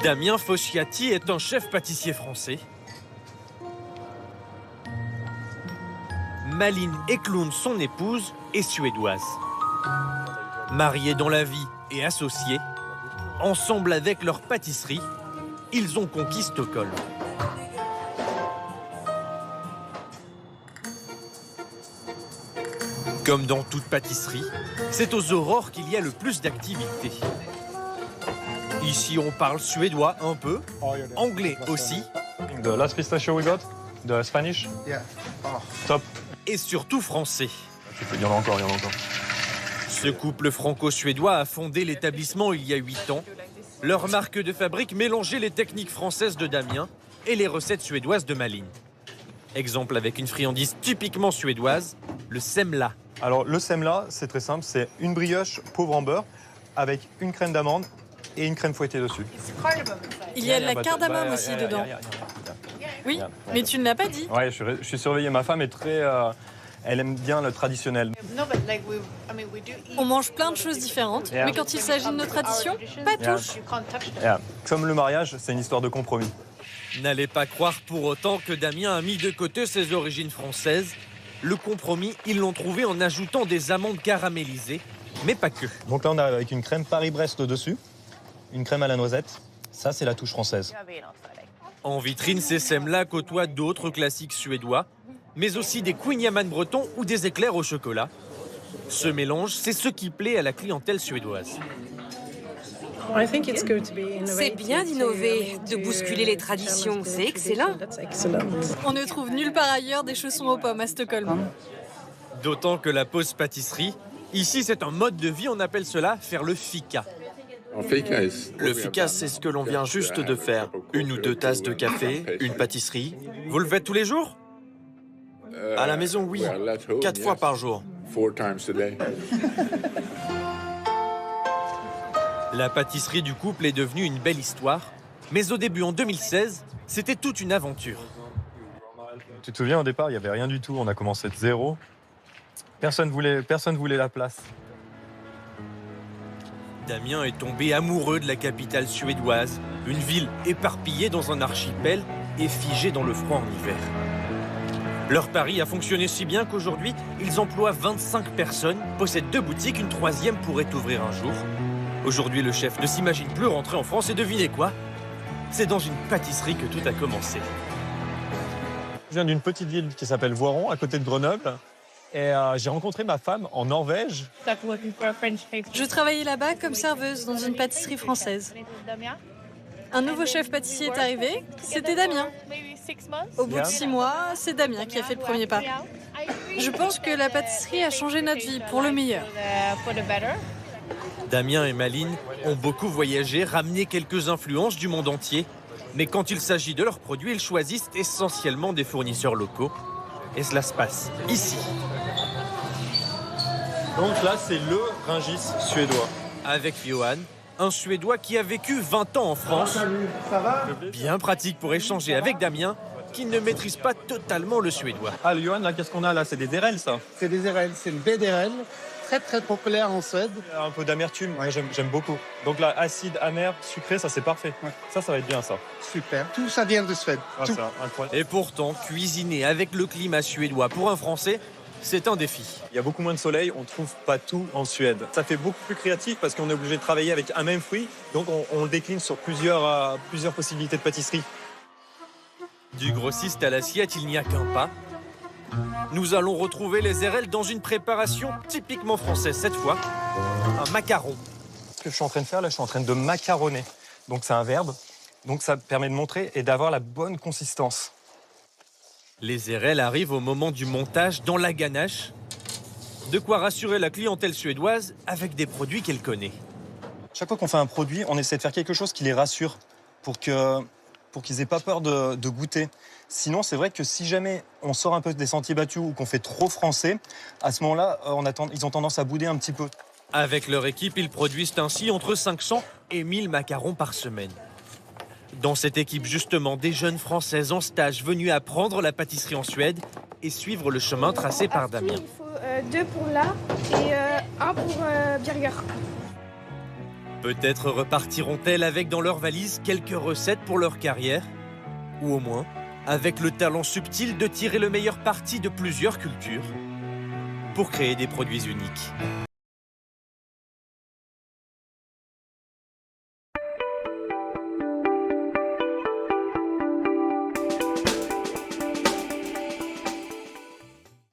Damien Fosciati est un chef pâtissier français. Malin Eklund, son épouse, est suédoise. Mariés dans la vie et associés, ensemble avec leur pâtisserie, ils ont conquis Stockholm. Comme dans toute pâtisserie, c'est aux aurores qu'il y a le plus d'activité. Ici, on parle suédois un peu, anglais aussi. The last pistachio we got, the Spanish. Yeah. Oh. Top. Et surtout français. Il y en a encore, il y en a encore. Ce couple franco-suédois a fondé l'établissement il y a 8 ans. Leur marque de fabrique mélangeait les techniques françaises de Damien et les recettes suédoises de Malin. Exemple avec une friandise typiquement suédoise, le semla. Alors le semla, c'est très simple, c'est une brioche pauvre en beurre avec une crème d'amande et une crème fouettée dessus. Il y a de la cardamome aussi dedans. Oui, mais tu ne l'as pas dit. Ouais, je suis surveillé. Ma femme est très... elle aime bien le traditionnel. On mange plein de choses différentes, mais quand il s'agit de nos traditions, pas touche. Comme le mariage, c'est une histoire de compromis. N'allez pas croire pour autant que Damien a mis de côté ses origines françaises. Le compromis, ils l'ont trouvé en ajoutant des amandes caramélisées, mais pas que. Donc là, on arrive avec une crème Paris-Brest dessus, une crème à la noisette. Ça, c'est la touche française. En vitrine, ces semla côtoient d'autres classiques suédois, mais aussi des kouign-amann bretons ou des éclairs au chocolat. Ce mélange, c'est ce qui plaît à la clientèle suédoise. C'est bien d'innover, de bousculer les traditions, c'est excellent. On ne trouve nulle part ailleurs des chaussons aux pommes à Stockholm. D'autant que la pause pâtisserie, ici c'est un mode de vie, on appelle cela faire le fika. Le fika, c'est ce que l'on vient juste de faire. 1 ou 2 tasses de café, une pâtisserie. Vous le faites tous les jours? À la maison, oui. 4 fois par jour. La pâtisserie du couple est devenue une belle histoire, mais au début, en 2016, c'était toute une aventure. Tu te souviens, au départ, il n'y avait rien du tout. On a commencé de zéro. Personne voulait la place. Damien est tombé amoureux de la capitale suédoise, une ville éparpillée dans un archipel et figée dans le froid en hiver. Leur pari a fonctionné si bien qu'aujourd'hui, ils emploient 25 personnes, possèdent 2 boutiques, une 3e pourrait ouvrir un jour. Aujourd'hui, le chef ne s'imagine plus rentrer en France et devinez quoi? C'est dans une pâtisserie que tout a commencé. Je viens d'une petite ville qui s'appelle Voiron, à côté de Grenoble. Et j'ai rencontré ma femme en Norvège. Je travaillais là-bas comme serveuse dans une pâtisserie française. Un nouveau chef pâtissier est arrivé, c'était Damien. Au bout de 6 mois, c'est Damien qui a fait le premier pas. Je pense que la pâtisserie a changé notre vie pour le meilleur. Damien et Malin ont beaucoup voyagé, ramené quelques influences du monde entier. Mais quand il s'agit de leurs produits, ils choisissent essentiellement des fournisseurs locaux. Et cela se passe ici. Donc là, c'est le Rungis suédois. Avec Johan, un Suédois qui a vécu 20 ans en France. Bien pratique pour échanger avec Damien, qui ne maîtrise pas totalement le suédois. Ah, le Johan, là, qu'est-ce qu'on a là? C'est des DRL, ça? C'est des RL, c'est une baie d'RL, très populaire en Suède. Un peu d'amertume, ouais, j'aime beaucoup. Donc là, acide, amer, sucré, ça c'est parfait. Ouais. Ça va être bien, ça. Super, tout ça vient de Suède. Ah, Tout. ça, incroyable. Et pourtant, cuisiner avec le climat suédois pour un Français, c'est un défi. Il y a beaucoup moins de soleil, on ne trouve pas tout en Suède. Ça fait beaucoup plus créatif parce qu'on est obligé de travailler avec un même fruit, donc on le décline sur plusieurs possibilités de pâtisserie. Du grossiste à l'assiette, il n'y a qu'un pas. Nous allons retrouver les RL dans une préparation typiquement française cette fois, un macaron. Ce que je suis en train de faire là, je suis en train de macaronner. Donc c'est un verbe, donc ça permet de montrer et d'avoir la bonne consistance. Les RL arrivent au moment du montage dans la ganache. De quoi rassurer la clientèle suédoise avec des produits qu'elle connaît. Chaque fois qu'on fait un produit, on essaie de faire quelque chose qui les rassure pour qu'ils n'aient pas peur de goûter. Sinon, c'est vrai que si jamais on sort un peu des sentiers battus ou qu'on fait trop français, à ce moment-là, ils ont tendance à bouder un petit peu. Avec leur équipe, ils produisent ainsi entre 500 et 1000 macarons par semaine. Dans cette équipe, justement, des jeunes Françaises en stage venus apprendre la pâtisserie en Suède et suivre le chemin tracé par Damien. Il faut 2 pour là et 1 pour Birger. Peut-être repartiront-elles avec dans leur valise quelques recettes pour leur carrière, ou au moins avec le talent subtil de tirer le meilleur parti de plusieurs cultures pour créer des produits uniques.